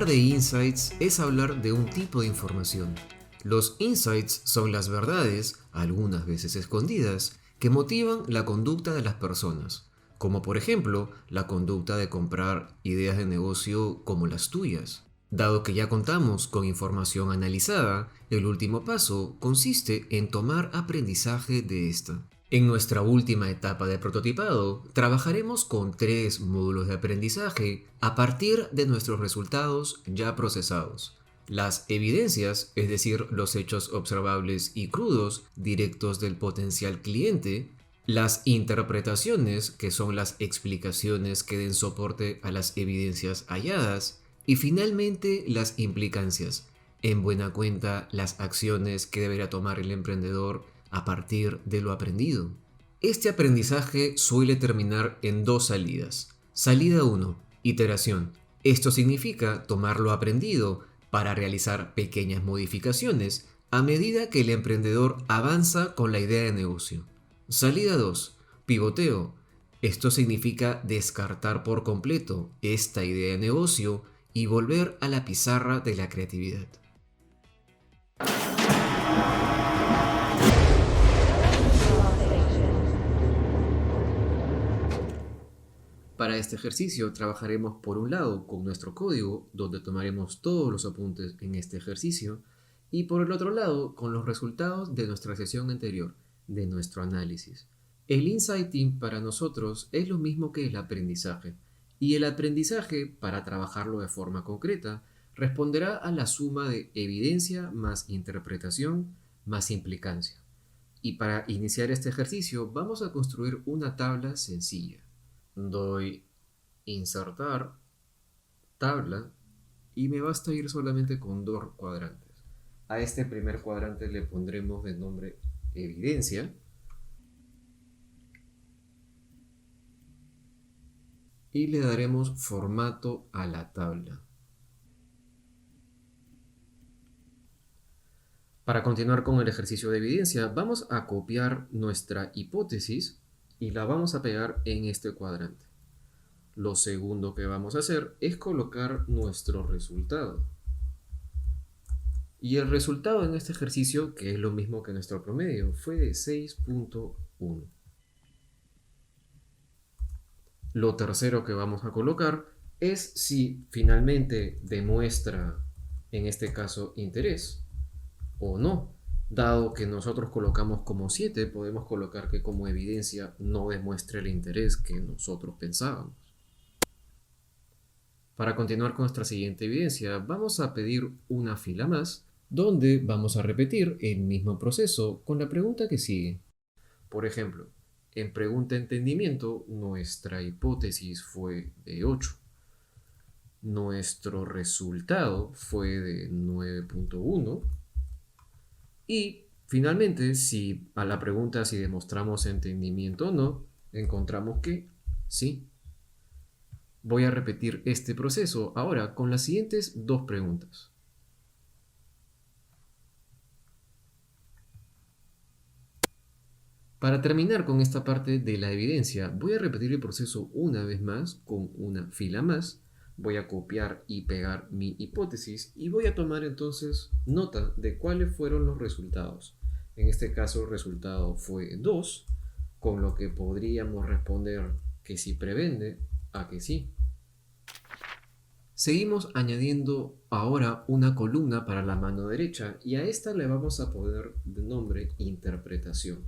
de insights es hablar de un tipo de información. Los insights son las verdades, algunas veces escondidas, que motivan la conducta de las personas, como por ejemplo la conducta de comprar ideas de negocio como las tuyas. Dado que ya contamos con información analizada, el último paso consiste en tomar aprendizaje de esta. En nuestra última etapa de prototipado, trabajaremos con 3 módulos de aprendizaje a partir de nuestros resultados ya procesados. Las evidencias, es decir, los hechos observables y crudos directos del potencial cliente. Las interpretaciones, que son las explicaciones que den soporte a las evidencias halladas. Y finalmente, las implicancias, en buena cuenta las acciones que deberá tomar el emprendedor a partir de lo aprendido. Este aprendizaje suele terminar en 2 salidas. Salida 1, iteración. Esto significa tomar lo aprendido para realizar pequeñas modificaciones a medida que el emprendedor avanza con la idea de negocio. Salida 2, pivoteo. Esto significa descartar por completo esta idea de negocio y volver a la pizarra de la creatividad. Para este ejercicio trabajaremos por un lado con nuestro código, donde tomaremos todos los apuntes en este ejercicio, y por el otro lado con los resultados de nuestra sesión anterior, de nuestro análisis. El insighting para nosotros es lo mismo que el aprendizaje, y el aprendizaje, para trabajarlo de forma concreta, responderá a la suma de evidencia más interpretación más implicancia. Y para iniciar este ejercicio vamos a construir una tabla sencilla. Doy insertar tabla y me basta ir solamente con 2 cuadrantes. A este primer cuadrante le pondremos de nombre evidencia y le daremos formato a la tabla. Para continuar con el ejercicio de evidencia, vamos a copiar nuestra hipótesis y la vamos a pegar en este cuadrante. Lo segundo que vamos a hacer es colocar nuestro resultado. Y el resultado en este ejercicio, que es lo mismo que nuestro promedio, fue de 6.1. Lo tercero que vamos a colocar es si finalmente demuestra, en este caso, interés o no. Dado que nosotros colocamos como 7, podemos colocar que como evidencia no demuestra el interés que nosotros pensábamos. Para continuar con nuestra siguiente evidencia, vamos a pedir una fila más, donde vamos a repetir el mismo proceso con la pregunta que sigue. Por ejemplo, en pregunta entendimiento, nuestra hipótesis fue de 8. Nuestro resultado fue de 9.1. Y finalmente, si a la pregunta si demostramos entendimiento o no, encontramos que sí. Voy a repetir este proceso ahora con las siguientes 2 preguntas. Para terminar con esta parte de la evidencia, voy a repetir el proceso una vez más con una fila más. Voy a copiar y pegar mi hipótesis y voy a tomar entonces nota de cuáles fueron los resultados. En este caso el resultado fue 2, con lo que podríamos responder que sí prevende a que sí. Seguimos añadiendo ahora una columna para la mano derecha y a esta le vamos a poner de nombre interpretación.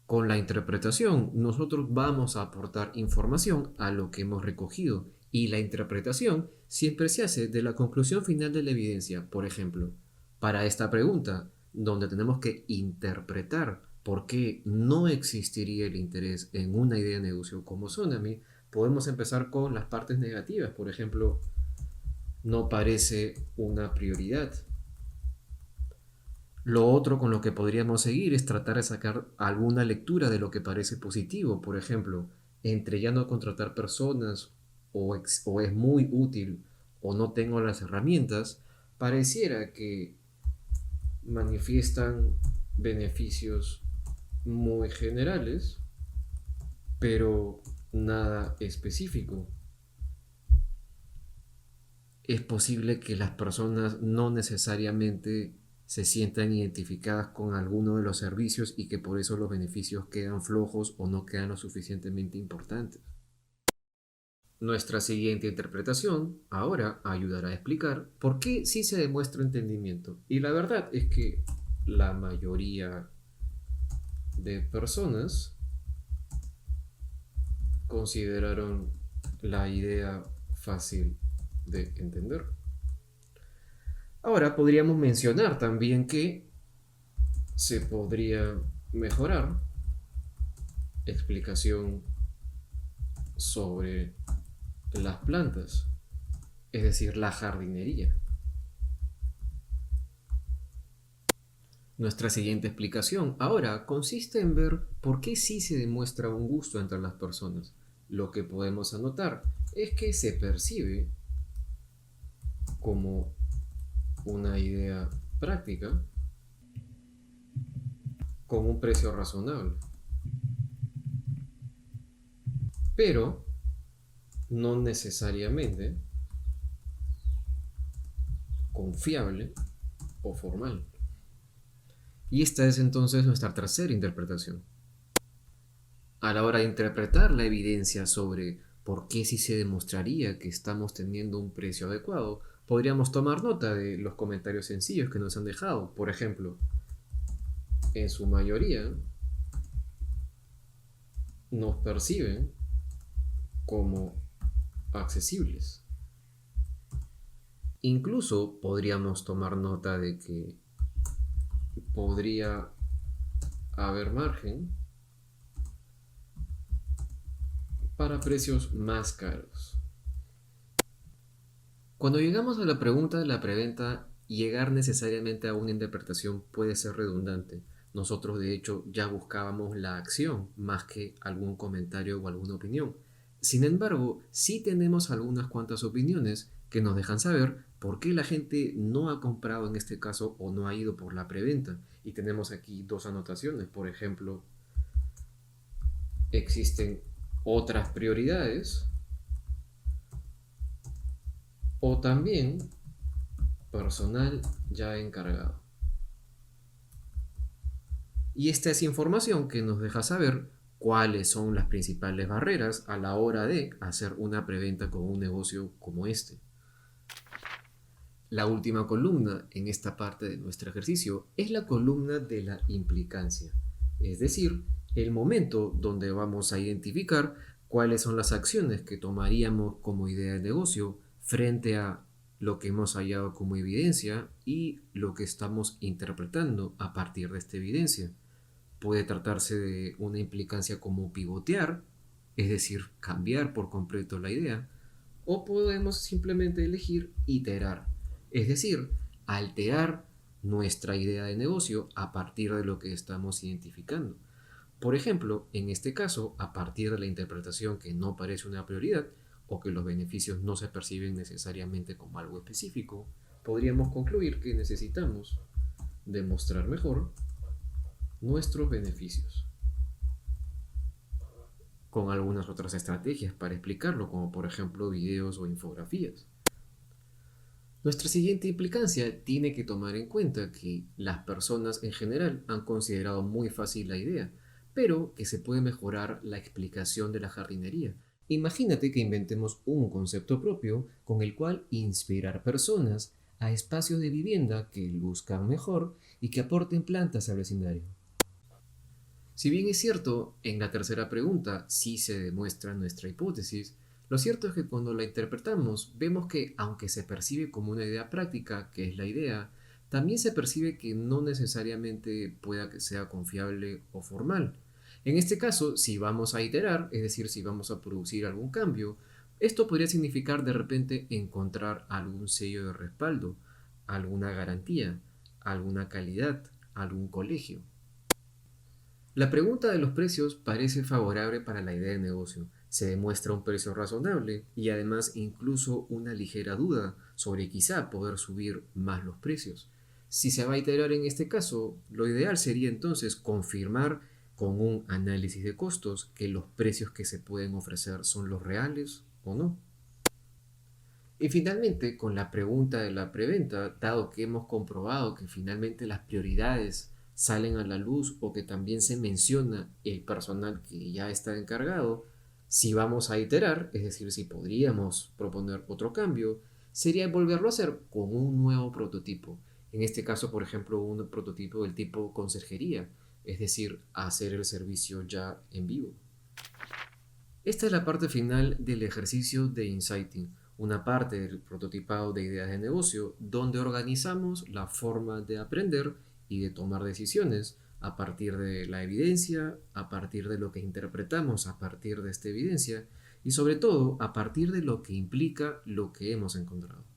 Con la interpretación, nosotros vamos a aportar información a lo que hemos recogido y la interpretación siempre se hace de la conclusión final de la evidencia. Por ejemplo, para esta pregunta, donde tenemos que interpretar por qué no existiría el interés en una idea de negocio como Sonami, podemos empezar con las partes negativas. Por ejemplo, no parece una prioridad. Lo otro con lo que podríamos seguir es tratar de sacar alguna lectura de lo que parece positivo. Por ejemplo, entre ya no contratar personas o es muy útil o no tengo las herramientas, pareciera que manifiestan beneficios muy generales, pero nada específico. es posible que las personas no necesariamente se sientan identificadas con alguno de los servicios y que por eso los beneficios quedan flojos o no quedan lo suficientemente importantes. Nuestra siguiente interpretación ahora ayudará a explicar por qué sí se demuestra entendimiento. Y la verdad es que la mayoría de personas consideraron la idea fácil de entender. Ahora podríamos mencionar también que se podría mejorar explicación sobre las plantas, es decir, la jardinería. Nuestra siguiente explicación ahora consiste en ver por qué sí se demuestra un gusto entre las personas. Lo que podemos anotar es que se percibe como una idea práctica con un precio razonable, pero no necesariamente confiable o formal. Y esta es entonces nuestra tercera interpretación. A la hora de interpretar la evidencia sobre por qué sí se demostraría que estamos teniendo un precio adecuado, podríamos tomar nota de los comentarios sencillos que nos han dejado. Por ejemplo, en su mayoría nos perciben como accesibles. Incluso podríamos tomar nota de que podría haber margen para precios más caros. Cuando llegamos a la pregunta de la preventa, llegar necesariamente a una interpretación puede ser redundante. Nosotros de hecho ya buscábamos la acción más que algún comentario o alguna opinión. Sin embargo, sí tenemos algunas cuantas opiniones que nos dejan saber por qué la gente no ha comprado en este caso o no ha ido por la preventa. Y tenemos aquí dos anotaciones. Por ejemplo, existen otras prioridades o también personal ya encargado. Y esta es información que nos deja saber cuáles son las principales barreras a la hora de hacer una preventa con un negocio como este. La última columna en esta parte de nuestro ejercicio es la columna de la implicancia, es decir, el momento donde vamos a identificar cuáles son las acciones que tomaríamos como idea de negocio frente a lo que hemos hallado como evidencia y lo que estamos interpretando a partir de esta evidencia. Puede tratarse de una implicancia como pivotear, es decir, cambiar por completo la idea, o podemos simplemente elegir iterar, es decir, alterar nuestra idea de negocio a partir de lo que estamos identificando. Por ejemplo, en este caso, a partir de la interpretación que no parece una prioridad o que los beneficios no se perciben necesariamente como algo específico, podríamos concluir que necesitamos demostrar mejor nuestros beneficios con algunas otras estrategias para explicarlo, como por ejemplo videos o infografías. Nuestra siguiente implicancia tiene que tomar en cuenta que las personas en general han considerado muy fácil la idea, pero que se puede mejorar la explicación de la jardinería. Imagínate que inventemos un concepto propio con el cual inspirar personas a espacios de vivienda que luzcan mejor y que aporten plantas al vecindario. Si bien es cierto, en la tercera pregunta sí se demuestra nuestra hipótesis, lo cierto es que cuando la interpretamos vemos que aunque se percibe como una idea práctica, que es la idea, también se percibe que no necesariamente pueda que sea confiable o formal. En este caso, si vamos a iterar, es decir, si vamos a producir algún cambio, esto podría significar de repente encontrar algún sello de respaldo, alguna garantía, alguna calidad, algún colegio. La pregunta de los precios parece favorable para la idea de negocio. Se demuestra un precio razonable y además incluso una ligera duda sobre quizá poder subir más los precios. Si se va a iterar en este caso, lo ideal sería entonces confirmar con un análisis de costos que los precios que se pueden ofrecer son los reales o no. Y finalmente, con la pregunta de la preventa, dado que hemos comprobado que finalmente las prioridades salen a la luz o que también se menciona el personal que ya está encargado, si vamos a iterar, es decir, si podríamos proponer otro cambio, sería volverlo a hacer con un nuevo prototipo. En este caso, por ejemplo, un prototipo del tipo conserjería, es decir, hacer el servicio ya en vivo. Esta es la parte final del ejercicio de insighting, una parte del prototipado de ideas de negocio donde organizamos la forma de aprender y de tomar decisiones a partir de la evidencia, a partir de lo que interpretamos a partir de esta evidencia y sobre todo a partir de lo que implica lo que hemos encontrado.